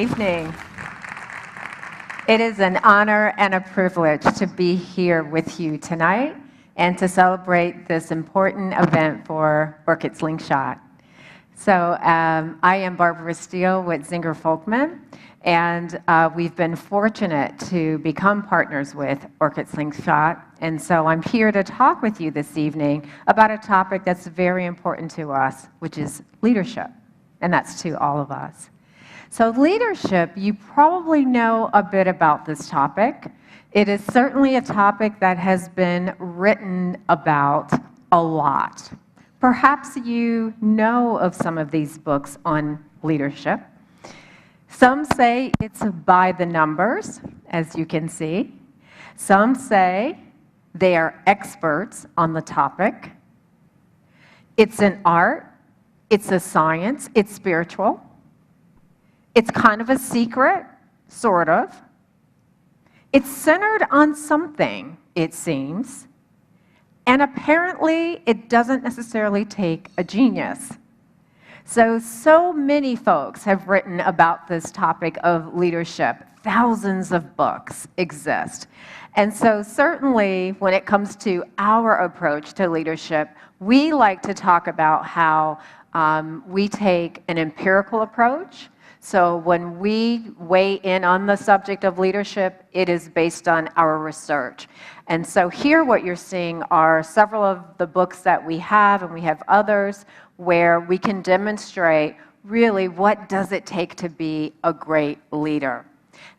evening. It is an honor and a privilege to be here with you tonight and to celebrate this important event for Orchid Slingshot. So I am Barbara Steele with Zinger Folkman, and we've been fortunate to become partners with Orchid Slingshot. And so I'm here to talk with you this evening about a topic that's very important to us, which is leadership. And that's to all of us. So leadership, you probably know a bit about this topic. It is certainly a topic that has been written about a lot. Perhaps you know of some of these books on leadership. Some say it's by the numbers, as you can see. Some say they are experts on the topic. It's an art. It's a science, it's spiritual. It's kind of a secret, sort of. It's centered on something, it seems. And apparently, it doesn't necessarily take a genius. So many folks have written about this topic of leadership. Thousands of books exist. And so certainly, when it comes to our approach to leadership, we like to talk about how we take an empirical approach. So when we weigh in on the subject of leadership, it is based on our research. And so here what you're seeing are several of the books that we have, and we have others, where we can demonstrate really what does it take to be a great leader.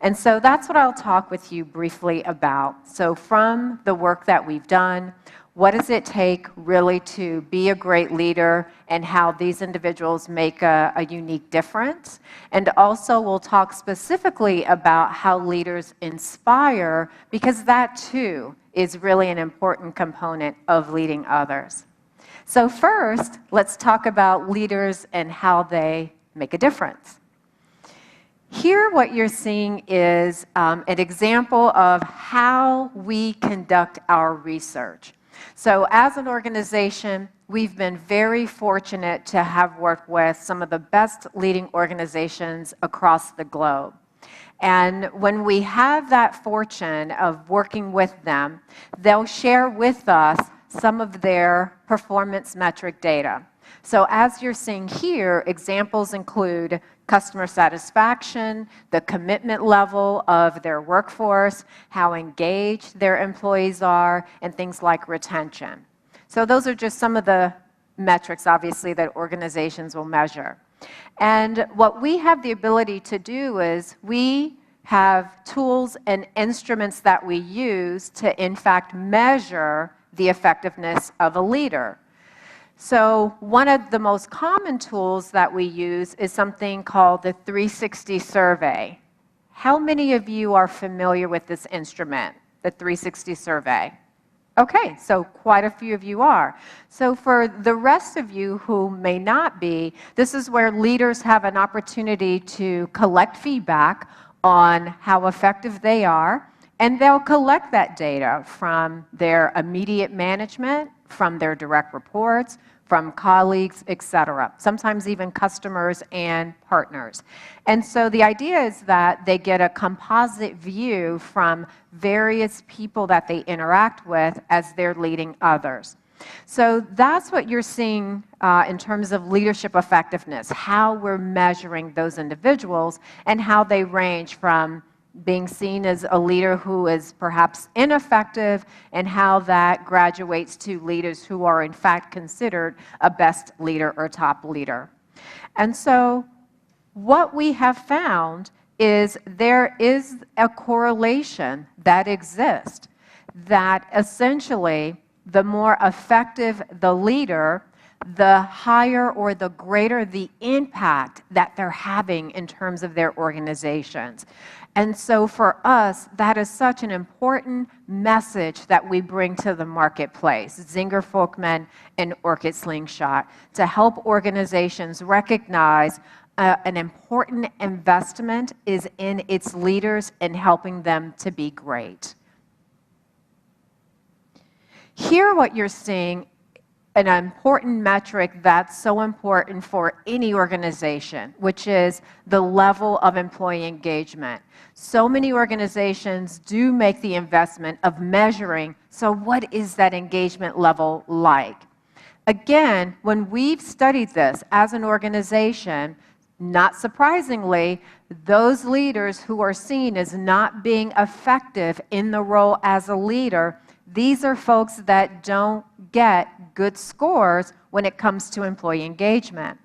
And so that's what I'll talk with you briefly about. So from the work that we've done, what does it take really to be a great leader and how these individuals make a unique difference? And also we'll talk specifically about how leaders inspire, because that too is really an important component of leading others. So first, let's talk about leaders and how they make a difference. Here what you're seeing is an example of how we conduct our research. So as an organization, we've been very fortunate to have worked with some of the best leading organizations across the globe. And when we have that fortune of working with them, they'll share with us some of their performance metric data. So as you're seeing here, examples include customer satisfaction, the commitment level of their workforce, how engaged their employees are, and things like retention. So those are just some of the metrics, obviously, that organizations will measure. And what we have the ability to do is we have tools and instruments that we use to, in fact, measure the effectiveness of a leader. So one of the most common tools that we use is something called the 360 survey. How many of you are familiar with this instrument, the 360 survey? Okay, so quite a few of you are. So for the rest of you who may not be, this is where leaders have an opportunity to collect feedback on how effective they are, and they'll collect that data from their immediate management, from their direct reports, from colleagues, et cetera, sometimes even customers and partners. And so the idea is that they get a composite view from various people that they interact with as they're leading others. So that's what you're seeing in terms of leadership effectiveness, how we're measuring those individuals and how they range from being seen as a leader who is perhaps ineffective, and how that graduates to leaders who are in fact considered a best leader or top leader. And so what we have found is there is a correlation that exists, that essentially the more effective the leader, the higher or the greater the impact that they're having in terms of their organizations. And so for us, that is such an important message that we bring to the marketplace, Zinger Folkman and Orchid Slingshot, to help organizations recognize an important investment is in its leaders and helping them to be great. Here what you're seeing an important metric that's so important for any organization, which is the level of employee engagement. So many organizations do make the investment of measuring, so what is that engagement level like? Again, when we've studied this as an organization, not surprisingly, those leaders who are seen as not being effective in the role as a leader, these are folks that don't get good scores when it comes to employee engagement.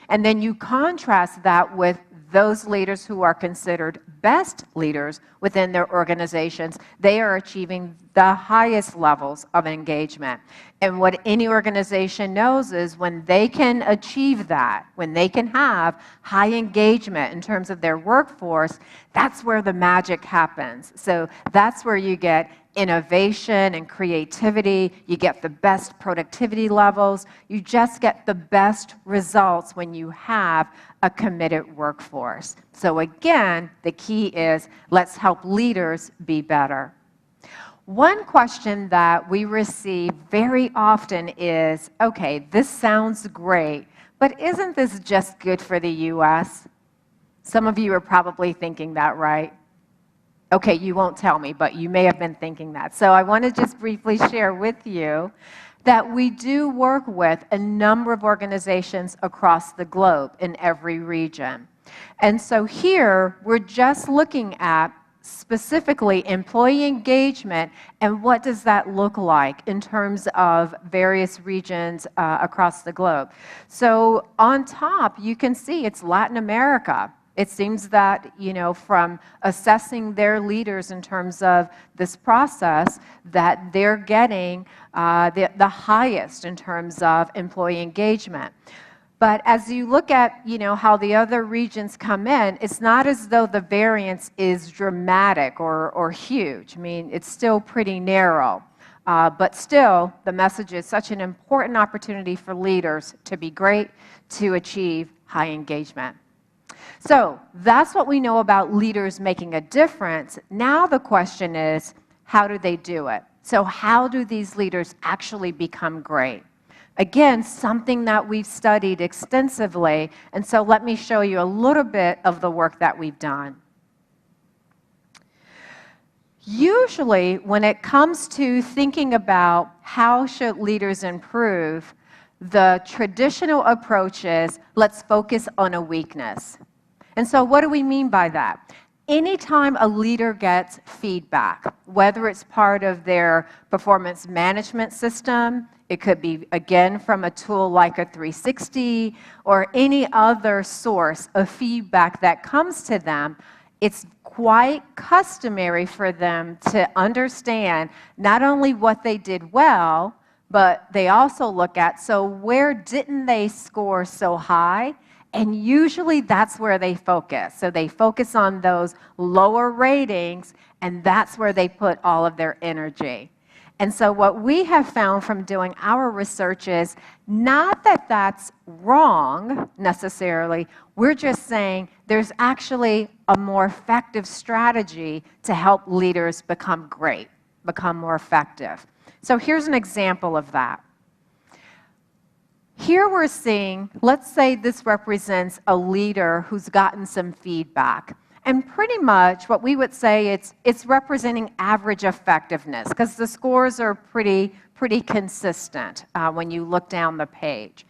And then you contrast that with those leaders who are considered best leaders within their organizations. They are achieving the highest levels of engagement. And what any organization knows is when they can achieve that, when they can have high engagement in terms of their workforce, that's where the magic happens. So that's where you get innovation and creativity, you get the best productivity levels, you just get the best results when you have a committed workforce. So again, the key is let's help leaders be better. One question that we receive very often is, okay, this sounds great, but isn't this just good for the US? Some of you are probably thinking that, right? Okay, you won't tell me, but you may have been thinking that. So I want to just briefly share with you that we do work with a number of organizations across the globe in every region. And so here, we're just looking at specifically employee engagement and what does that look like in terms of various regions across the globe. So on top, you can see it's Latin America. It seems that, from assessing their leaders in terms of this process, that they're getting the highest in terms of employee engagement. But as you look at, how the other regions come in, it's not as though the variance is dramatic or huge. I mean, it's still pretty narrow. But still, the message is such an important opportunity for leaders to be great, to achieve high engagement. So that's what we know about leaders making a difference. Now the question is, how do they do it? So how do these leaders actually become great? Again, something that we've studied extensively, and so let me show you a little bit of the work that we've done. Usually, when it comes to thinking about how should leaders improve, the traditional approach is, let's focus on a weakness. And so what do we mean by that? Anytime a leader gets feedback, whether it's part of their performance management system, it could be, again, from a tool like a 360 or any other source of feedback that comes to them, it's quite customary for them to understand not only what they did well, but they also look at, so where didn't they score so high? And usually that's where they focus. So they focus on those lower ratings, and that's where they put all of their energy. And so what we have found from doing our research is not that that's wrong necessarily. We're just saying there's actually a more effective strategy to help leaders become great, become more effective. So here's an example of that. Here we're seeing, let's say this represents a leader who's gotten some feedback. And pretty much what we would say it's representing average effectiveness because the scores are pretty consistent when you look down the page.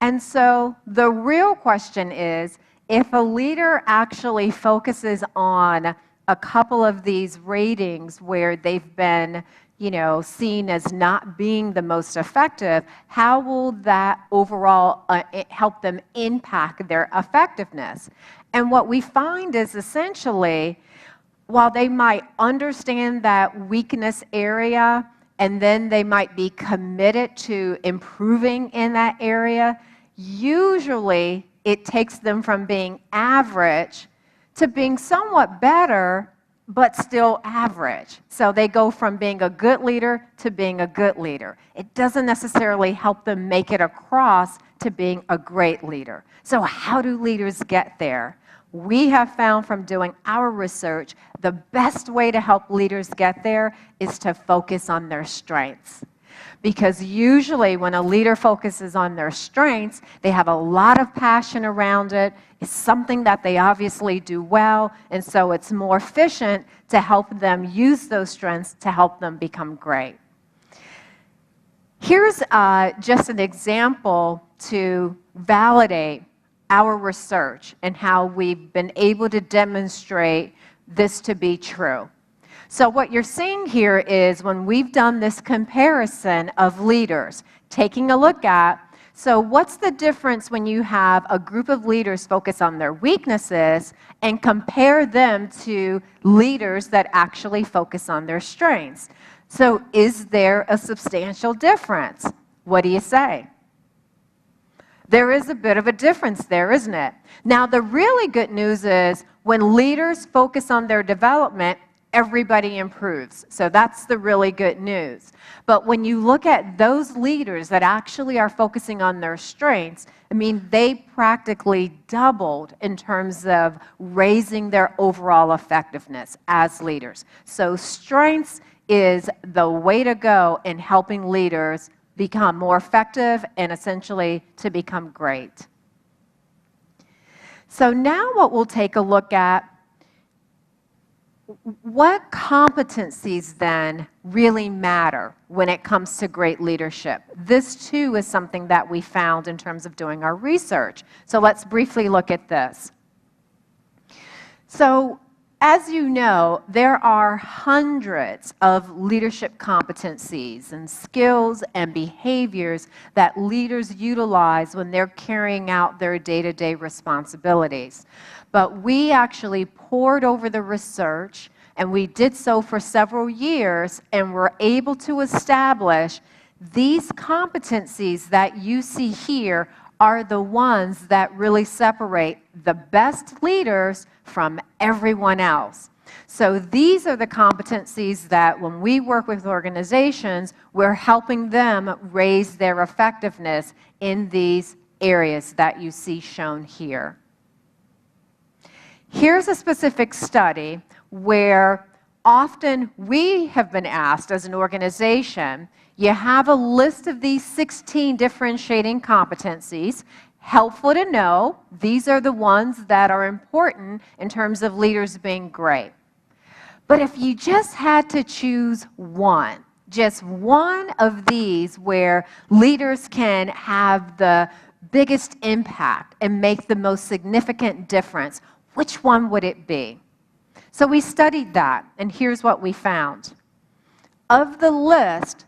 And so the real question is, if a leader actually focuses on a couple of these ratings where they've been seen as not being the most effective, how will that overall help them impact their effectiveness? And what we find is essentially, while they might understand that weakness area, and then they might be committed to improving in that area, usually it takes them from being average to being somewhat better, but still average. So they go from being a good leader to being a good leader. It doesn't necessarily help them make it across to being a great leader. So how do leaders get there? We have found from doing our research, the best way to help leaders get there is to focus on their strengths. Because usually when a leader focuses on their strengths, they have a lot of passion around it. It's something that they obviously do well, and so it's more efficient to help them use those strengths to help them become great. Here's just an example to validate our research and how we've been able to demonstrate this to be true. So what you're seeing here is when we've done this comparison of leaders, taking a look at, so what's the difference when you have a group of leaders focus on their weaknesses and compare them to leaders that actually focus on their strengths? So is there a substantial difference? What do you say? There is a bit of a difference there, isn't it? Now, the really good news is when leaders focus on their development, everybody improves. So that's the really good news. But when you look at those leaders that actually are focusing on their strengths, I mean, they practically doubled in terms of raising their overall effectiveness as leaders. So strengths is the way to go in helping leaders become more effective and essentially to become great. So now what we'll take a look at, what competencies then really matter when it comes to great leadership? This too is something that we found in terms of doing our research. So let's briefly look at this. So as you know, there are hundreds of leadership competencies and skills and behaviors that leaders utilize when they're carrying out their day-to-day responsibilities. But we actually pored over the research, and we did so for several years, and were able to establish these competencies that you see here are the ones that really separate the best leaders from everyone else. So these are the competencies that when we work with organizations, we're helping them raise their effectiveness in these areas that you see shown here. Here's a specific study where often we have been asked as an organization, you have a list of these 16 differentiating competencies. Helpful to know, these are the ones that are important in terms of leaders being great. But if you just had to choose one, just one of these where leaders can have the biggest impact and make the most significant difference, which one would it be? So we studied that, and here's what we found. Of the list,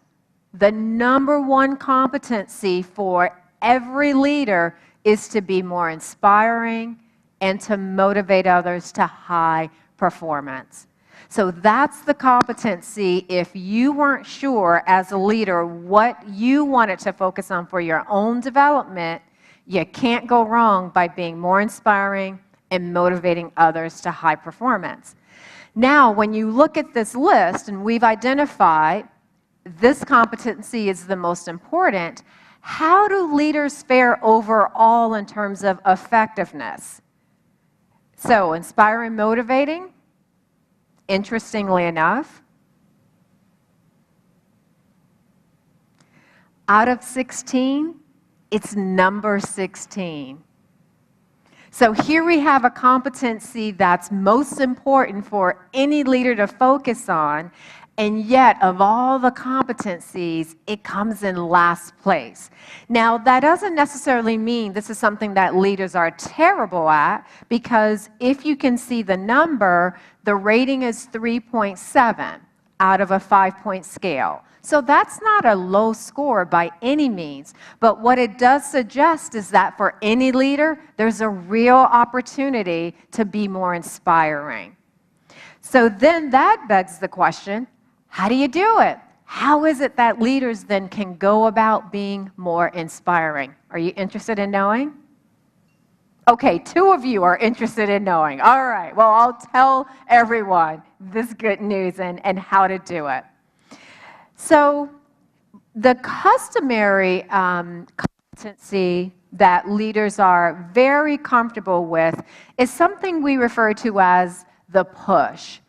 the number one competency for every leader is to be more inspiring and to motivate others to high performance. So that's the competency. If you weren't sure as a leader what you wanted to focus on for your own development, you can't go wrong by being more inspiring and motivating others to high performance. Now, when you look at this list, and we've identified this competency is the most important, how do leaders fare overall in terms of effectiveness? So, inspiring, motivating, interestingly enough, out of 16, it's number 16. So here we have a competency that's most important for any leader to focus on, and yet of all the competencies, it comes in last place. Now, that doesn't necessarily mean this is something that leaders are terrible at, because if you can see the number, the rating is 3.7 out of a 5-point scale. So that's not a low score by any means, but what it does suggest is that for any leader, there's a real opportunity to be more inspiring. So then that begs the question, how do you do it? How is it that leaders then can go about being more inspiring? Are you interested in knowing? Okay, 2 of you are interested in knowing. All right, well, I'll tell everyone this good news and how to do it. So the customary competency that leaders are very comfortable with is something we refer to as the push,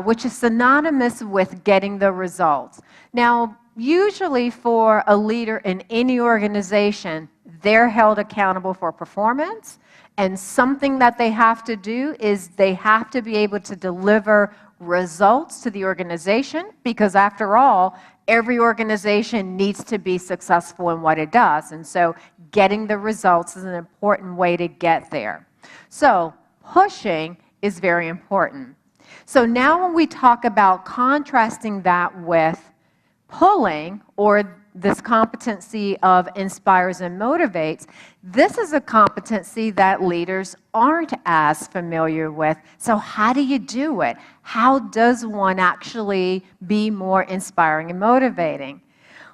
which is synonymous with getting the results. Now, usually for a leader in any organization, they're held accountable for performance, and something that they have to do is they have to be able to deliver results to the organization, because after all, every organization needs to be successful in what it does. And so getting the results is an important way to get there. So pushing is very important. So now when we talk about contrasting that with pulling, or this competency of inspires and motivates, this is a competency that leaders aren't as familiar with. So how do you do it? How does one actually be more inspiring and motivating?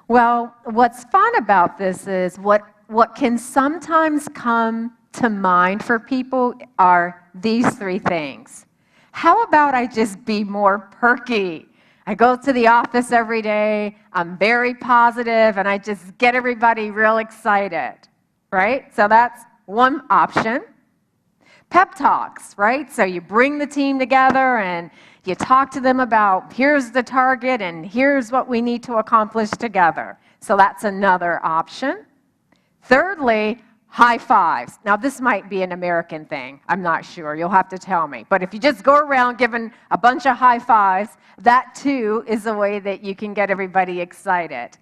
Well, what's fun about this is what can sometimes come to mind for people are these three things. How about I just be more perky? I go to the office every day, I'm very positive, and I just get everybody real excited, right? So that's one option. Pep talks, right? So you bring the team together and you talk to them about, here's the target and here's what we need to accomplish together. So that's another option. Thirdly, high fives. Now, this might be an American thing. I'm not sure. You'll have to tell me. But if you just go around giving a bunch of high fives, that too is a way that you can get everybody excited.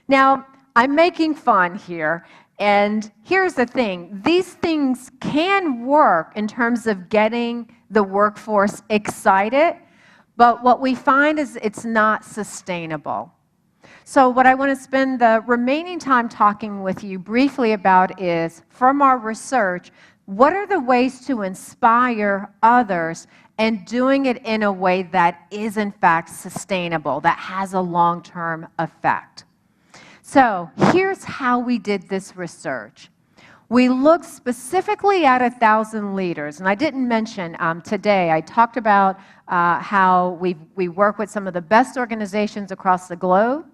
Now, I'm making fun here. And here's the thing. These things can work in terms of getting the workforce excited. But what we find is it's not sustainable. So what I want to spend the remaining time talking with you briefly about is, from our research, what are the ways to inspire others and doing it in a way that is in fact sustainable, that has a long-term effect. So here's how we did this research. We looked specifically at 1,000 leaders, and I didn't mention today, I talked about how we work with some of the best organizations across the globe.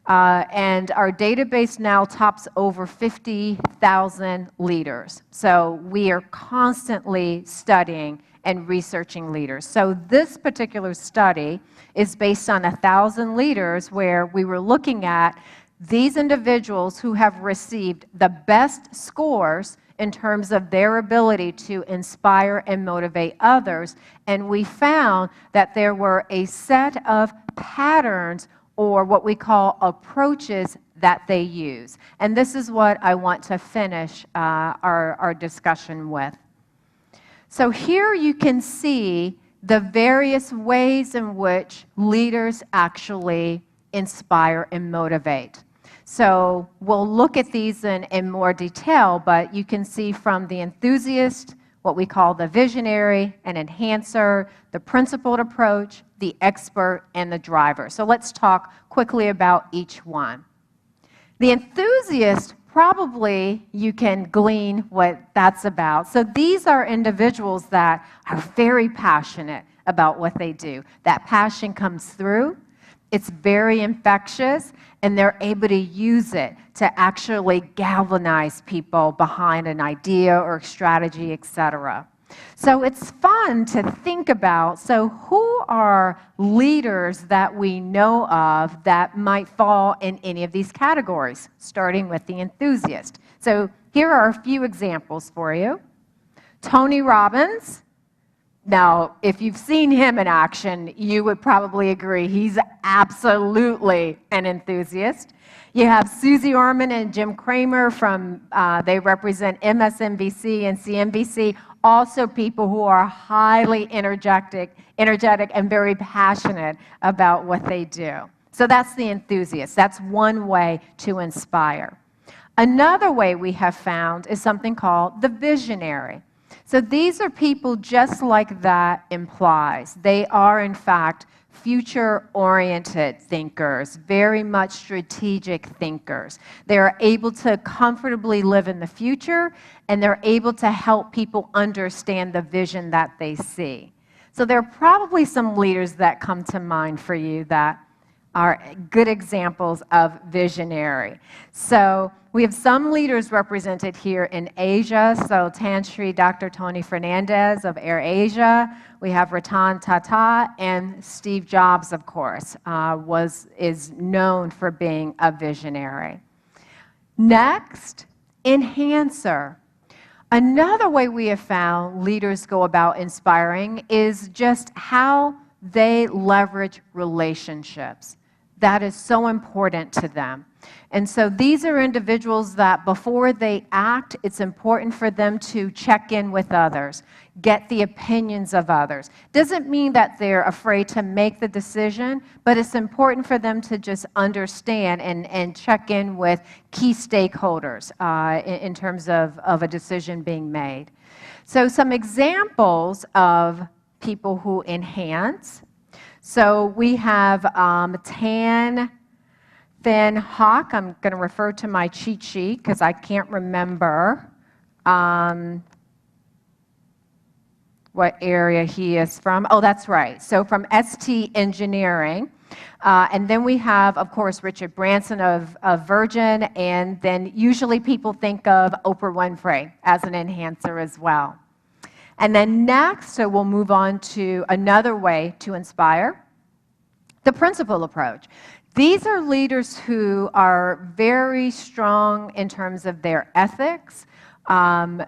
And our database now tops over 50,000 leaders. So we are constantly studying and researching leaders. So this particular study is based on 1,000 leaders where we were looking at these individuals who have received the best scores in terms of their ability to inspire and motivate others. And we found that there were a set of patterns, or what we call approaches, that they use. And this is what I want to finish our discussion with. So here you can see the various ways in which leaders actually inspire and motivate. So we'll look at these in more detail, but you can see from the enthusiast, what we call the visionary and enhancer, the principled approach, the expert, and the driver. So let's talk quickly about each one. The enthusiast, probably you can glean what that's about. So these are individuals that are very passionate about what they do. That passion comes through. It's very infectious, and they're able to use it to actually galvanize people behind an idea or strategy, etc. So it's fun to think about, so who are leaders that we know of that might fall in any of these categories, starting with the enthusiast. So here are a few examples for you. Tony Robbins. Now, if you've seen him in action, you would probably agree he's absolutely an enthusiast. You have Susie Orman and Jim Cramer from, they represent MSNBC and CNBC, also people who are highly energetic and very passionate about what they do. So that's the enthusiast. That's one way to inspire. Another way we have found is something called the visionary. So these are people just like that implies. They are, in fact, future-oriented thinkers, very much strategic thinkers. They are able to comfortably live in the future, and they're able to help people understand the vision that they see. So there are probably some leaders that come to mind for you that are good examples of visionary. So we have some leaders represented here in Asia. So Tanshri Dr. Tony Fernandez of AirAsia. We have Ratan Tata, and Steve Jobs, of course, is known for being a visionary. Next, enhancer. Another way we have found leaders go about inspiring is just how they leverage relationships. That is so important to them. And so these are individuals that before they act, it's important for them to check in with others, get the opinions of others. Doesn't mean that they're afraid to make the decision, but it's important for them to just understand and check in with key stakeholders in terms of a decision being made. So some examples of people who enhance. So we have Tan Phan Hock. I'm going to refer to my cheat sheet because I can't remember what area he is from. Oh, that's right. So from ST Engineering. And then we have, of course, Richard Branson of Virgin. And then usually people think of Oprah Winfrey as an enhancer as well. And then next, so we'll move on to another way to inspire, the principal approach. These are leaders who are very strong in terms of their ethics. When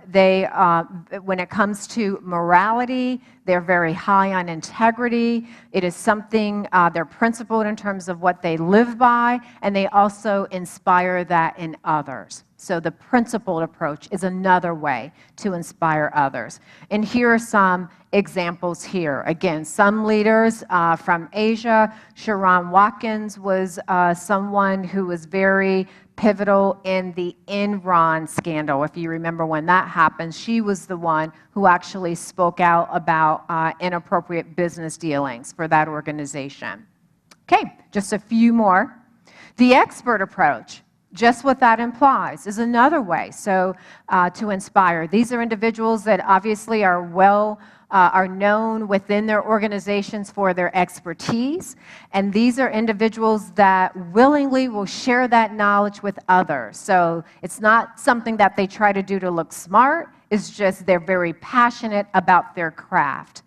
it comes to morality, they're very high on integrity. It is something they're principled in terms of what they live by, and they also inspire that in others. So the principled approach is another way to inspire others. And here are some examples here. Again, some leaders from Asia. Sharon Watkins was someone who was very pivotal in the Enron scandal. If you remember when that happened, she was the one who actually spoke out about inappropriate business dealings for that organization. Okay, just a few more. The expert approach. Just what that implies is another way to inspire. These are individuals that obviously are known within their organizations for their expertise, and these are individuals that willingly will share that knowledge with others. So it's not something that they try to do to look smart, it's just they're very passionate about their craft.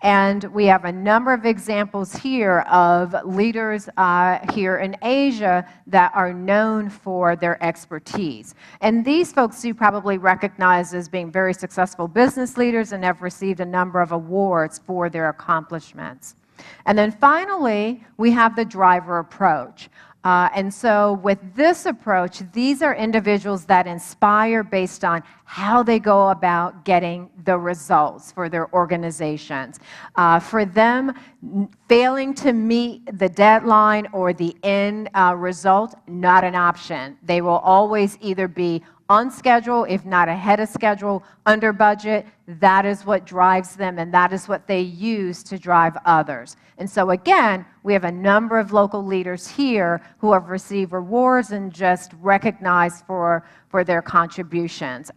And we have a number of examples here of leaders here in Asia that are known for their expertise. And these folks you probably recognize as being very successful business leaders and have received a number of awards for their accomplishments. And then finally, we have the driver approach. And so with this approach, these are individuals that inspire based on how they go about getting the results for their organizations. For them, failing to meet the deadline or the end result, not an option. They will always either be on schedule, if not ahead of schedule, under budget. That is what drives them, and that is what they use to drive others. And so again, we have a number of local leaders here who have received awards and just recognized for their contributions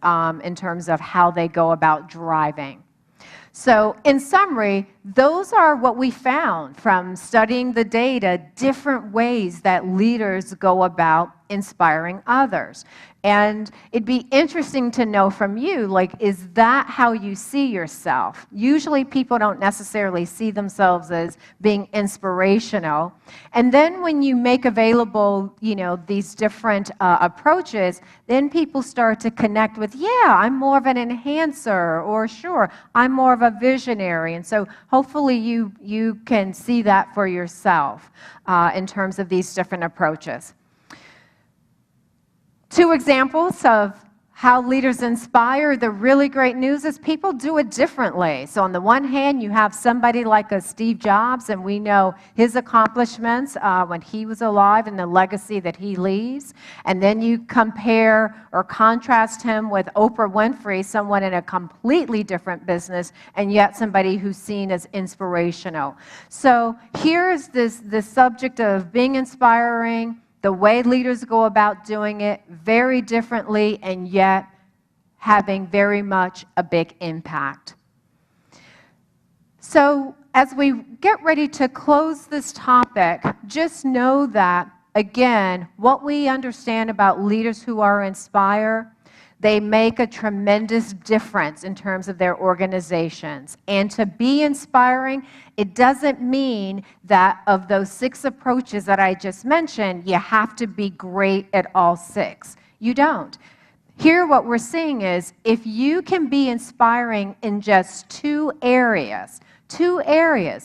in terms of how they go about driving. So in summary, those are what we found from studying the data, different ways that leaders go about inspiring others. And it'd be interesting to know from you, like, is that how you see yourself? Usually people don't necessarily see themselves as being inspirational. And then when you make available, these different approaches, then people start to connect with, yeah, I'm more of an enhancer, or sure, I'm more of a visionary. And so hopefully you can see that for yourself in terms of these different approaches. Two examples of how leaders inspire. The really great news is people do it differently. So on the one hand, you have somebody like a Steve Jobs, and we know his accomplishments when he was alive and the legacy that he leaves. And then you compare or contrast him with Oprah Winfrey, someone in a completely different business, and yet somebody who's seen as inspirational. So here's this subject of being inspiring, the way leaders go about doing it very differently, and yet having very much a big impact. So as we get ready to close this topic, just know that, again, what we understand about leaders who are inspired, they make a tremendous difference in terms of their organizations. And to be inspiring, it doesn't mean that of those 6 approaches that I just mentioned, you have to be great at all 6. You don't. Here what we're seeing is if you can be inspiring in just 2 areas,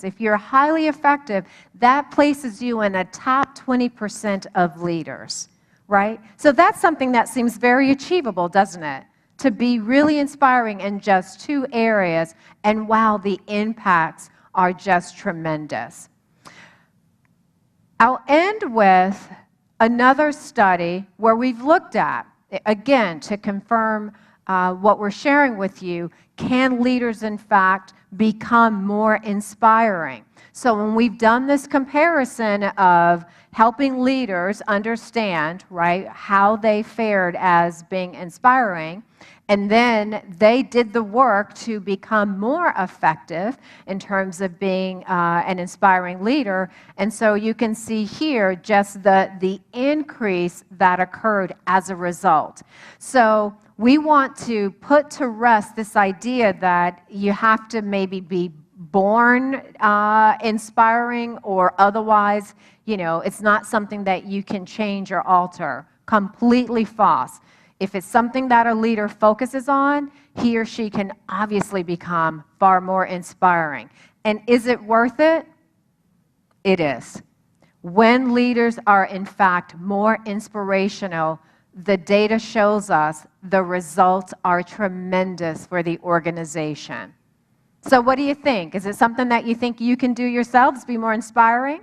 if you're highly effective, that places you in a top 20% of leaders. Right? So that's something that seems very achievable, doesn't it? To be really inspiring in just 2 areas, and wow, the impacts are just tremendous. I'll end with another study where we've looked at, again, to confirm what we're sharing with you, can leaders, in fact, become more inspiring? So when we've done this comparison of helping leaders understand, right, how they fared as being inspiring, and then they did the work to become more effective in terms of being an inspiring leader. And so you can see here just the increase that occurred as a result. So we want to put to rest this idea that you have to maybe be born inspiring, or otherwise, you know, it's not something that you can change or alter. Completely false. If it's something that a leader focuses on, he or she can obviously become far more inspiring. And is it worth it? It is. When leaders are, in fact, more inspirational, the data shows us the results are tremendous for the organization. So what do you think? Is it something that you think you can do yourselves, be more inspiring?